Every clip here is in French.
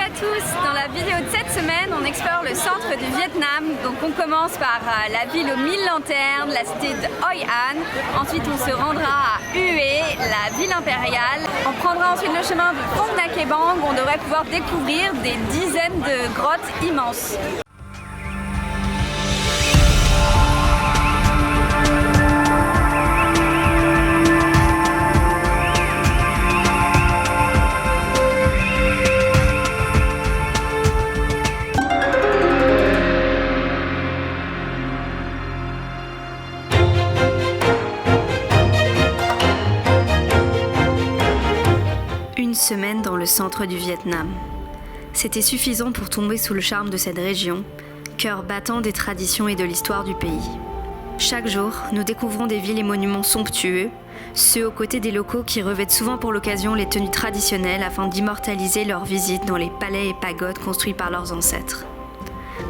Salut à tous! Dans la vidéo de cette semaine, on explore le centre du Vietnam. Donc on commence par la ville aux 1000 lanternes, la cité de Hoi An. Ensuite on se rendra à Hue, la ville impériale. On prendra ensuite le chemin de Phong Nha Bang. On devrait pouvoir découvrir des dizaines de grottes immenses. Une semaine dans le centre du Vietnam. C'était suffisant pour tomber sous le charme de cette région, cœur battant des traditions et de l'histoire du pays. Chaque jour, nous découvrons des villes et monuments somptueux, ceux aux côtés des locaux qui revêtent souvent pour l'occasion les tenues traditionnelles afin d'immortaliser leur visite dans les palais et pagodes construits par leurs ancêtres.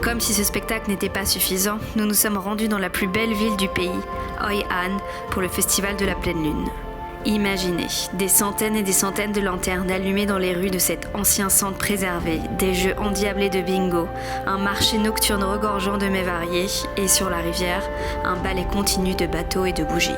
Comme si ce spectacle n'était pas suffisant, nous nous sommes rendus dans la plus belle ville du pays, Hoi An, pour le festival de la pleine lune. Imaginez, des centaines et des centaines de lanternes allumées dans les rues de cet ancien centre préservé, des jeux endiablés de bingo, un marché nocturne regorgeant de mets variés et sur la rivière, un ballet continu de bateaux et de bougies.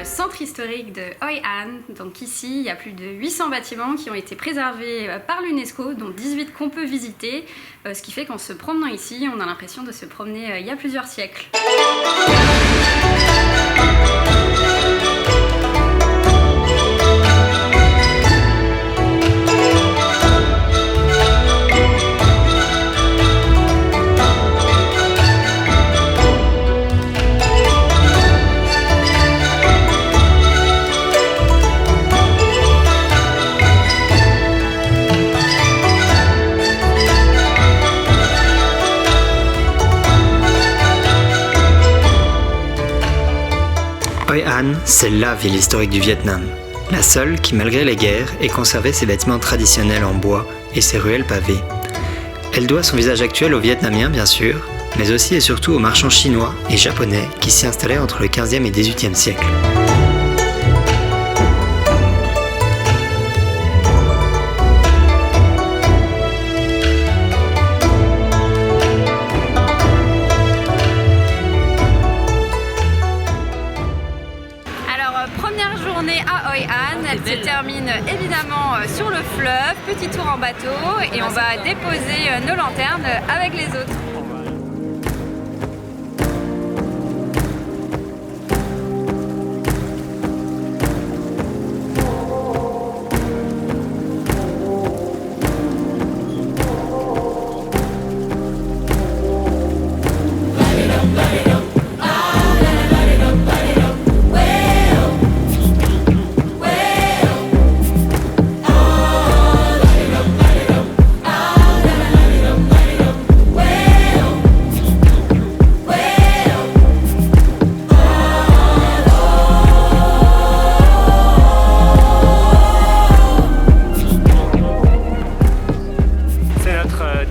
Centre historique de Hoi An. Donc ici, il y a plus de 800 bâtiments qui ont été préservés par l'UNESCO, dont 18 qu'on peut visiter, ce qui fait qu'en se promenant ici, on a l'impression de se promener il y a plusieurs siècles. Hoi An, c'est la ville historique du Vietnam. La seule qui, malgré les guerres, ait conservé ses bâtiments traditionnels en bois et ses ruelles pavées. Elle doit son visage actuel aux Vietnamiens, bien sûr, mais aussi et surtout aux marchands chinois et japonais qui s'y installaient entre le 15e et 18e siècle. Première journée à Hoi An, elle se termine évidemment sur le fleuve, petit tour en bateau et on va déposer nos lanternes avec les autres.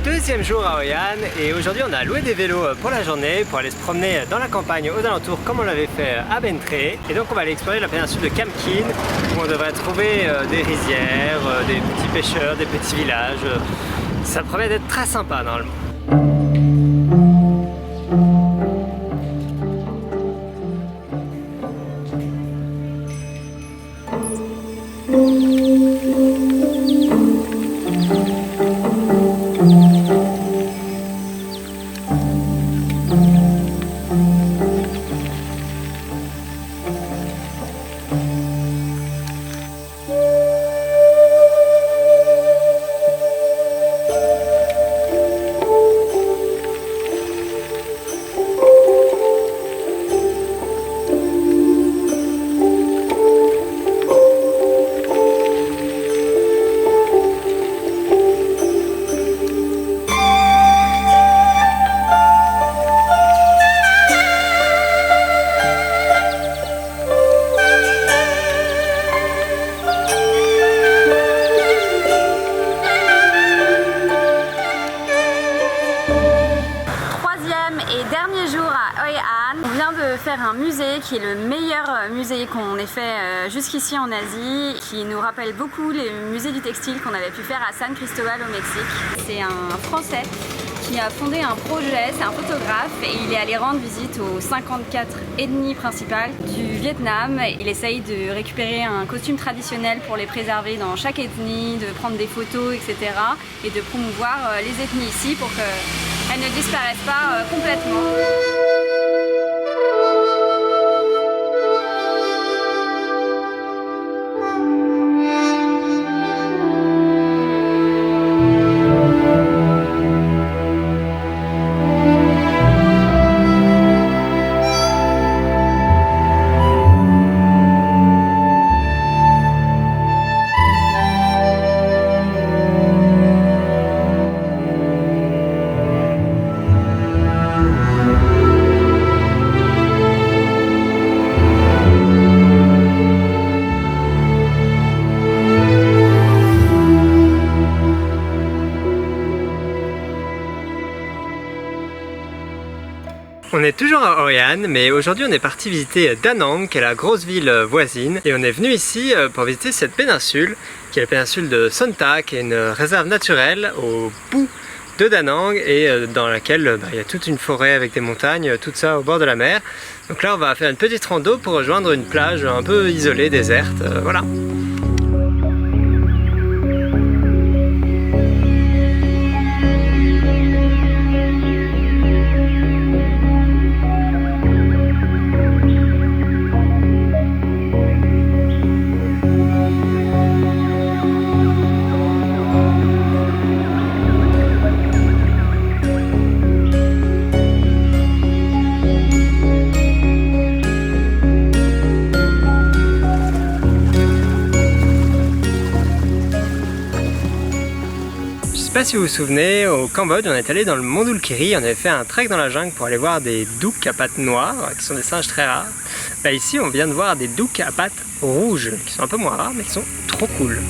Deuxième jour à Hoi An et aujourd'hui on a loué des vélos pour la journée pour aller se promener dans la campagne aux alentours comme on l'avait fait à Ben Tre, et donc on va aller explorer la péninsule de Cam Kin où on devrait trouver des rizières, des petits pêcheurs, des petits villages. Ça promet d'être très sympa normalement. deuxième et dernier jour à Hoi An. On vient de faire un musée qui est le meilleur musée qu'on ait fait jusqu'ici en Asie, qui nous rappelle beaucoup les musées du textile qu'on avait pu faire à San Cristobal au Mexique. C'est un Français qui a fondé un projet, c'est un photographe et il est allé rendre visite aux 54 ethnies principales du Vietnam. Il essaye de récupérer un costume traditionnel pour les préserver dans chaque ethnie, de prendre des photos, etc. et de promouvoir les ethnies ici pour qu'elles ne disparaissent pas complètement. On est toujours à Hoi An, mais aujourd'hui on est parti visiter Da Nang, qui est la grosse ville voisine. Et on est venu ici pour visiter cette péninsule, qui est la péninsule de Son Ta, qui est une réserve naturelle au bout de Da Nang et dans laquelle il y a toute une forêt avec des montagnes, tout ça au bord de la mer. Donc là on va faire une petite rando pour rejoindre une plage un peu isolée, déserte, voilà. Je sais pas si vous vous souvenez, au Cambodge on est allé dans le Mont Dulkiri, on avait fait un trek dans la jungle pour aller voir des douks à pattes noires, qui sont des singes très rares. Bah ici on vient de voir des douks à pattes rouges, qui sont un peu moins rares mais qui sont trop cool.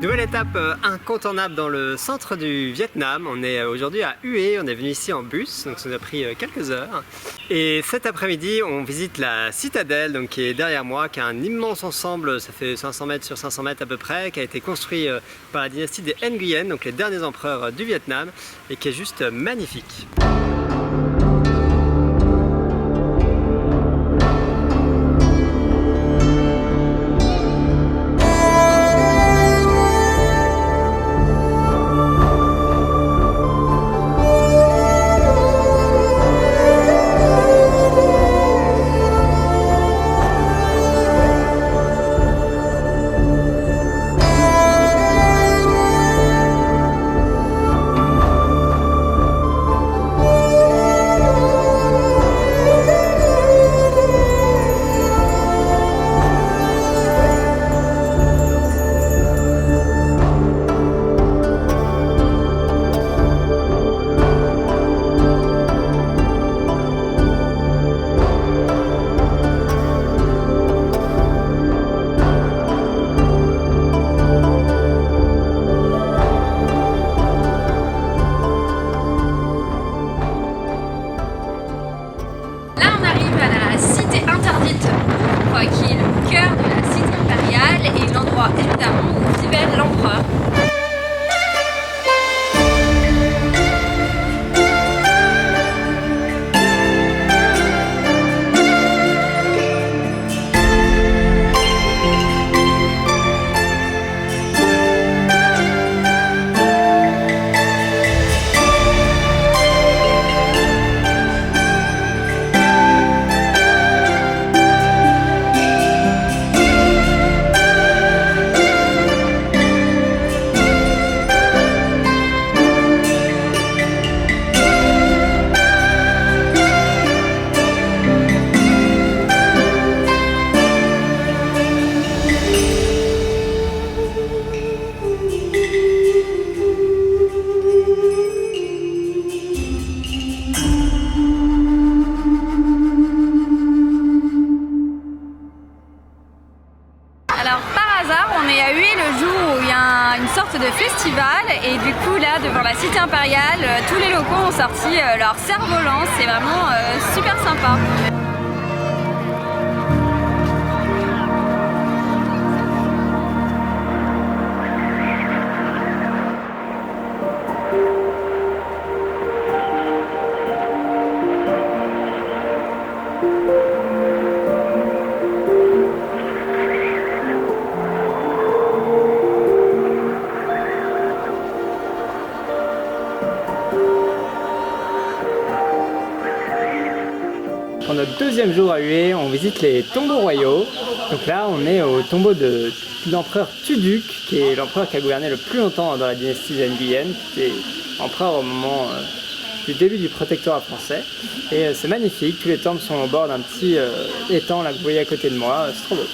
Nouvelle étape incontournable dans le centre du Vietnam. On est aujourd'hui à Hue, on est venu ici en bus, donc ça nous a pris quelques heures. Et cet après-midi, on visite la citadelle, donc qui est derrière moi, qui a un immense ensemble, ça fait 500 mètres sur 500 mètres à peu près, qui a été construit par la dynastie des Nguyen, donc les derniers empereurs du Vietnam, et qui est juste magnifique. Qui est le cœur de la cité impériale et l'endroit évidemment où vivait l'empereur. festival et du coup là devant la cité impériale, tous les locaux ont sorti leur cerf-volant, c'est vraiment super sympa. Pour notre deuxième jour à Hue, on visite les tombeaux royaux. Donc là, on est au tombeau de l'empereur Tuduc, qui est l'empereur qui a gouverné le plus longtemps dans la dynastie Zhenguyen, qui était empereur au moment du début du protectorat français. Et c'est magnifique, tous les temples sont au bord d'un petit étang là que vous voyez à côté de moi, c'est trop beau.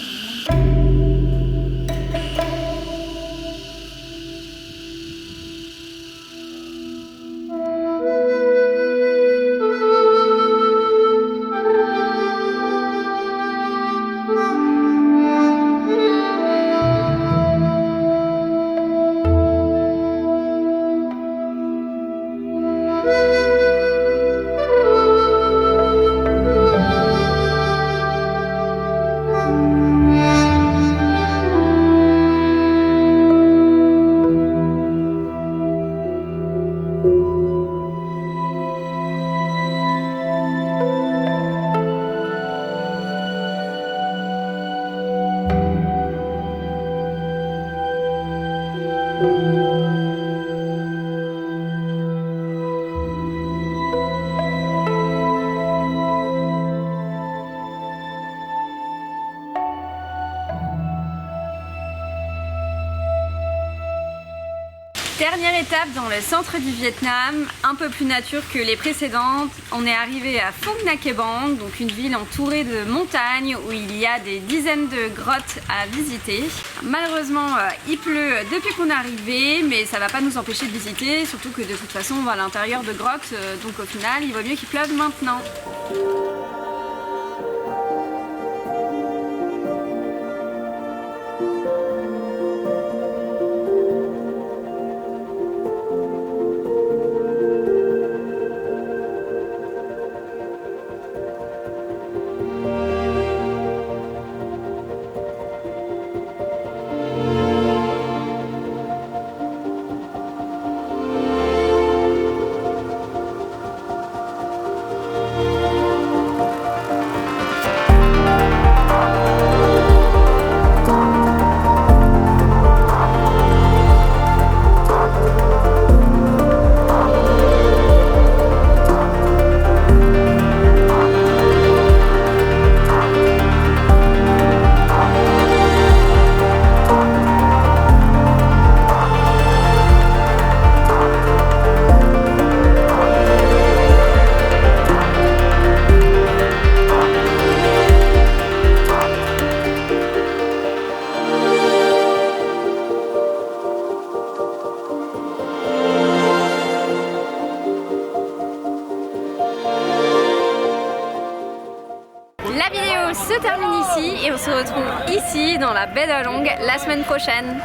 Dernière étape dans le centre du Vietnam, un peu plus nature que les précédentes. On est arrivé à Phuong Nac Bang, donc une ville entourée de montagnes où il y a des dizaines de grottes à visiter. Malheureusement, il pleut depuis qu'on est arrivé, mais ça va pas nous empêcher de visiter, surtout que de toute façon on va à l'intérieur de grottes, donc au final il vaut mieux qu'il pleuve maintenant. La vidéo se termine ici et on se retrouve ici dans la baie d'Along la semaine prochaine.